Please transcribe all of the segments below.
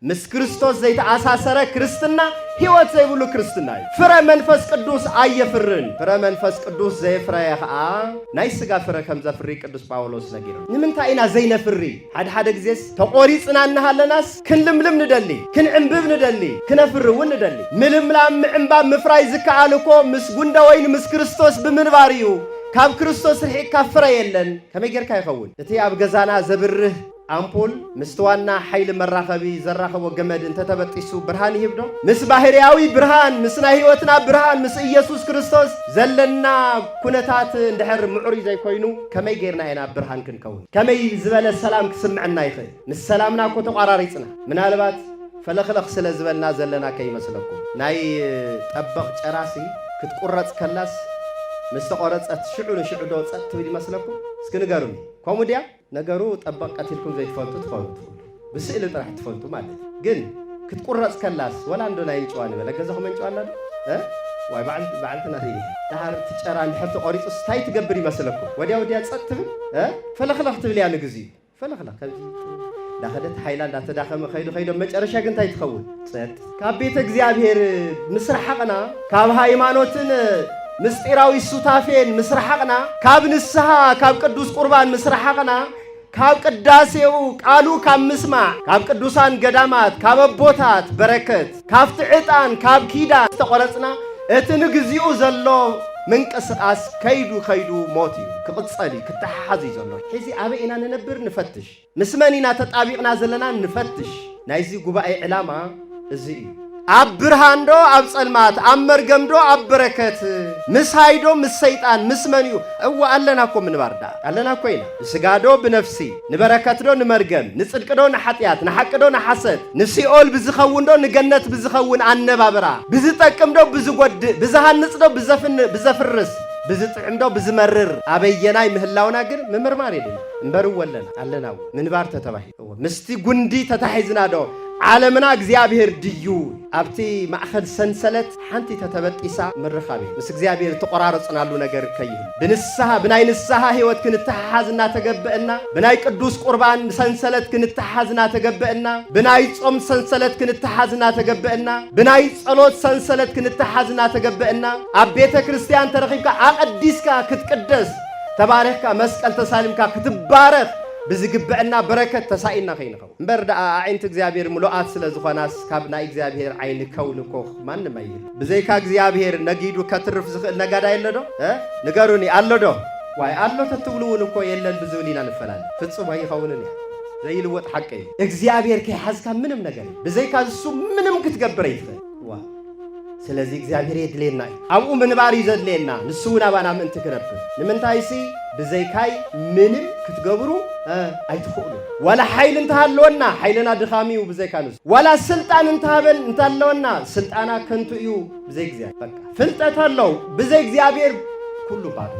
ምስ ክርስቶስ ዘይተኣሳሰረ ክርስትና ሕይወት ዘይብሉ ክርስትና እዩ ፍረ መንፈስ ቅዱስ ኣየፍርን ፍረ መንፈስ ቅዱስ ዘይፍረየ ከዓ ናይ ስጋ ፍረ ከም ዘፍሪ ቅዱስ ጳውሎስ ነጊሩ ንምንታይ ኢና ዘይነፍሪ ሓደ ግዜስ ተቆሪጽና እናሃለናስ ክንልምልም ንደሊ ክንዕንብብ ንደሊ ክነፍሪ እውን ንደሊ ምልምላም ምዕንባብ ምፍራይ ዝከኣል እኮ ምስ ጉንደ ወይኒ ምስ ክርስቶስ ብምንባር እዩ ካብ ክርስቶስ ርሒቅካ ፍረ የለን ከመይ ጌርካ ይኸውን እቲ ኣብ ገዛና ዘብርህ አምፖል ምስተዋና ኃይል መራኸቢ ዘራኸቦ ገመድ እንተተበጥሱ ብርሃን ይብዶ ምስ ባህሪያዊ ብርሃን ምስና ህይወትና ብርሃን ምስ ኢየሱስ ክርስቶስ ዘለና ኩነታት እንደሕር ምዑሪ ዘይኮይኑ ከመይ ጌርና ኢና ብርሃን ክንከውን ከመይ ዝበለ ሰላም ክስምዕና ይኽእል ምስ ሰላምና እኮ ተቋራሪጽና ምናልባት ፈለኽለኽ ስለ ዝበልና ዘለና ከይመስለኩም ናይ ጠበቕ ጨራሲ ክትቁረጽ ከላስ ምስ ተቆረጸት ሽዑ ንሽዑ ዶ ጸጥ ትብል ይመስለኩም እስኪ ንገሩኒ ከምኡ ድያ ነገሩ ጠበቕ ቀቲልኩም ዘይትፈልጡ ትፈልጡ ብስእሊ ጥራሕ ትፈልጡ ማለት ግን ክትቁረጽ ከላስ ወላ እንዶ ናይ እንጨዋ ንበለ ገዛኹም እንጨዋ ኣላ ዋይ በዓልትና ዳሃር ትጨራ እንድሕር ተቆሪጹስ ታይ ትገብር ይመስለኩም ወዲያ ጸጥ ትብል ፈለኽለኽ ትብል ያ ንግዚ ፈለኽለኽ ከምዚ ዳኸደት ሃይላንድ እንዳተዳኸመ ኸይዱ መጨረሻ ግን ታይ ትኸውን ጸጥ ካብ ቤተ እግዚአብሔር ምስራሕቕና ካብ ሃይማኖትን ምስጢራዊ ሱታፌን ምስራሕቕና ካብ ንስሐ ካብ ቅዱስ ቁርባን ምስራሕቕና ካብ ቅዳሴው ቃሉ ካብ ምስማዕ ካብ ቅዱሳን ገዳማት ካብ ኣቦታት በረከት ካብቲ ዕጣን ካብ ኪዳን ተቆረጽና እቲ ንግዚኡ ዘሎ ምንቅስቃስ ከይዱ ሞት እዩ ክቕጸል ክትሓሓዝ ዘሎ ሕዚ ኣበይ ኢና ንነብር ንፈትሽ ምስ መን ኢና ተጣቢቕና ዘለና ንፈትሽ ናይዚ ጉባኤ ዕላማ እዚ እዩ ኣብ ብርሃን ዶ ኣብ ጸልማት ኣብ መርገም ዶ ኣብ በረከት ምስ ሃይዶ ምስ ሰይጣን ምስ መን እዩ እዋ ኣለና እኮ ምንባርዳ ኣለና እኮ ኢና ንስጋ ዶ ብነፍሲ ንበረከት ዶ ንመርገም ንጽድቅ ዶ ንሓጢያት ንሓቂ ዶ ንሓሰት ንሲኦል ብዝኸውን ዶ ንገነት ብዝኸውን ኣነባብራ ብዝጠቅም ዶ ብዝጎድእ ብዝሃንጽ ዶ ብዘፍርስ ብዝጥዕም ዶ ብዝመርር ኣበየናይ ምህላውና ግን ምምርማር የድን እምበርዎ ኣለና ምንባር ተተባሂሉ ምስቲ ጉንዲ ተታሒዝና ዶ ዓለምና እግዚአብሔር ድዩ ኣብቲ ማእኸል ሰንሰለት ሓንቲ ተተበጢሳ ምርኻቤ ምስ እግዚአብሔር ተቆራረጽናሉ ነገር ከይህል ብንስሐ ብናይ ንስሐ ህይወት ክንተሓሓዝና ተገብአና ብናይ ቅዱስ ቁርባን ሰንሰለት ክንተሓሓዝና ተገብአና ብናይ ጾም ሰንሰለት ክንተሓሓዝና ተገብአና ብናይ ጸሎት ሰንሰለት ክንተሓሓዝና ተገብአና ኣብ ቤተ ክርስቲያን ተረኺብካ ኣቀዲስካ ክትቅደስ ተባረኽካ መስቀል ተሳሊምካ ክትባረኽ ብዝግብአና በረከት ተሳኢና ኸይንኸው እምበር ደኣ ዓይንቲ እግዚአብሔር ምሉኣት ስለ ዝኾናስ ካብ ናይ እግዚአብሔር ዓይኒ ከውልኮ ማንም ኣይብል ብዘይካ እግዚአብሔር ነጊዱ ከትርፍ ዝኽእል ነጋዳ የለ ዶ ንገሩኒ ኣሎ ዶ ዋይ ኣሎ ተትብሉውን እኮ የለን ብዝብል ኢና ንፈላለ ፍጹም ኣይኸውንን እያ ዘይልወጥ ሓቂ እዩ እግዚአብሔር ከይሓዝካ ምንም ነገር ብዘይካ እሱ ምንም ክትገብር ኣይትኽእል ስለዚህ እግዚአብሔር የድልየና እዩ ኣብኡ ምንባር እዩ ዘድልየና ንሱ እውን ኣባና ምእንቲ ክነብር ንምንታይሲ ብዘይካይ ምንም ክትገብሩ ኣይትኽእሉ ወላ ሓይል እንተሃለወና ሓይልና ድኻሚ እዩ ብዘይካ ንሱ ወላ ስልጣን እንተሃለወና ስልጣና ከንቱ እዩ ብዘይ እግዚአብሔር በቃ ፍልጠት ኣለው ብዘይ እግዚአብሔር ኩሉ ባዶ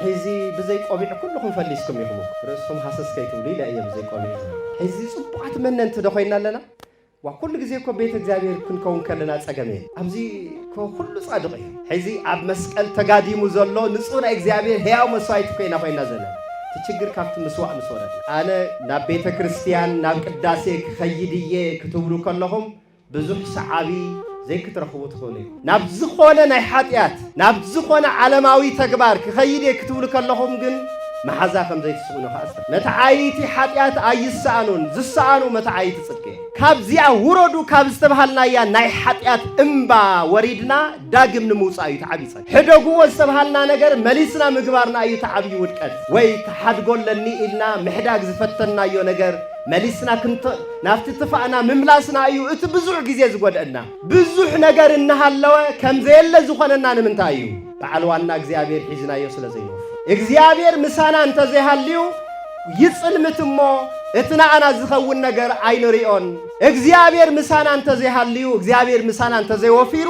ሕዚ ብዘይ ቆቢዕ ኩልኹም ፈሊስኩም ኢኹም ርእስኩም ሃሰስ ከይትብሉ ኢለ እየ ብዘይ ቆቢዕ ሕዚ ጽቡቓት መነንቲ ዶ ኮይና ኣለና وكل جزء كبيت እግዚአብሔር ክንከውን ከለና ጸገመ ኣብዚ ኩሉ ጻድቅ እዩ ሕዚ ኣብ መስቀል ተጋዲሙ ዘሎ ንጹህ ናይ እግዚአብሔር ሕያው መስዋዕት ኮይና ዘለ ትችግር ካብት መስዋዕ መስወረት ኣነ ናብ ቤተ ክርስቲያን ናብ ቅዳሴ ክኸይድየ ክትብሉ ከለኹም ብዙሕ ሰዓቢ ዘይክትረኽቡ ትኽእሉ ናብ ዝኾነ ናይ ሓጢያት ናብ ዝኾነ ዓለማዊ ተግባር ክኸይድየ ክትብሉ ከለኹም ግን محزا خم زي تسقونه خاصة متعايتي حاتيات أيسانون زسانو متعايتي صدقه كابزيا ورودو كابستبهلنا يا ناي حاتيات إمبا وريدنا داقم نموس أيو تعبيصا حدوغو استبهلنا نجر مليسنا مقبارنا أيو تعبي ودكت وي كحد قول لني إلنا محداق زفتنا أيو نجر مليسنا كنت نافت اتفقنا مملاسنا أيو اتبزوح جزيز قدنا بزوح نجر إنها اللوى كم زي اللي زخاننا نمنتا أيو بعلوانا اجزيابير حيزنا أيو سلا زينوف እግዚአብሔር ምሳና እንተ ዘይሃልዩ ይጽልምትሞ እትና አና ዝኸውን ነገር አይኖሪኦን እግዚአብሔር ምሳና እንተ ዘይሃልዩ እግዚአብሔር ምሳና እንተ ዘይወፊሩ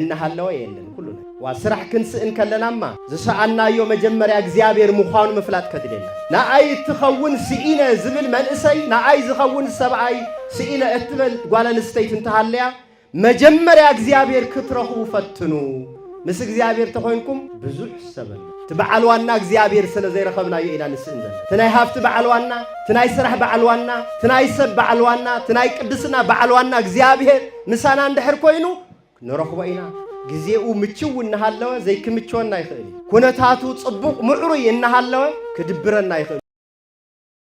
እንሃለው የለን ሁሉ ዋስራህ ክንስእን ከለናማ ዝሰአናዮ መጀመሪያ እግዚአብሔር ምዃኑ መፍላት ከድለና ናአይ ትኸውን ሲኢነ ዝብል መንእሰይ ናአይ ዝኸውን ሰብአይ ሲኢነ እትበል ጓለንስተይት እንተሃለያ መጀመሪያ እግዚአብሔር ክትረኹ ፈትኑ ምስ እግዚአብሔር ተኾንኩም ብዙሕ ሰበል تبعل وانا እግዚአብሔር ስለ ዘይረኸብና ይኢና ንስእን ዘለ ትናይ ሃፍቲ በዓል ዋና ትናይ ስራሕ በዓል ዋና ትናይ ሰብ በዓል ዋና ትናይ ቅድስና በዓል ዋና እግዚአብሔር ምሳና እንድሕር ኮይኑ ንረኽቦ ኢና ጊዜኡ ምችው እናሃለወ ዘይክምችወና ይኽእል ኩነታቱ ጽቡቕ ምዕሩይ እናሃለወ ክድብረና ይኽእል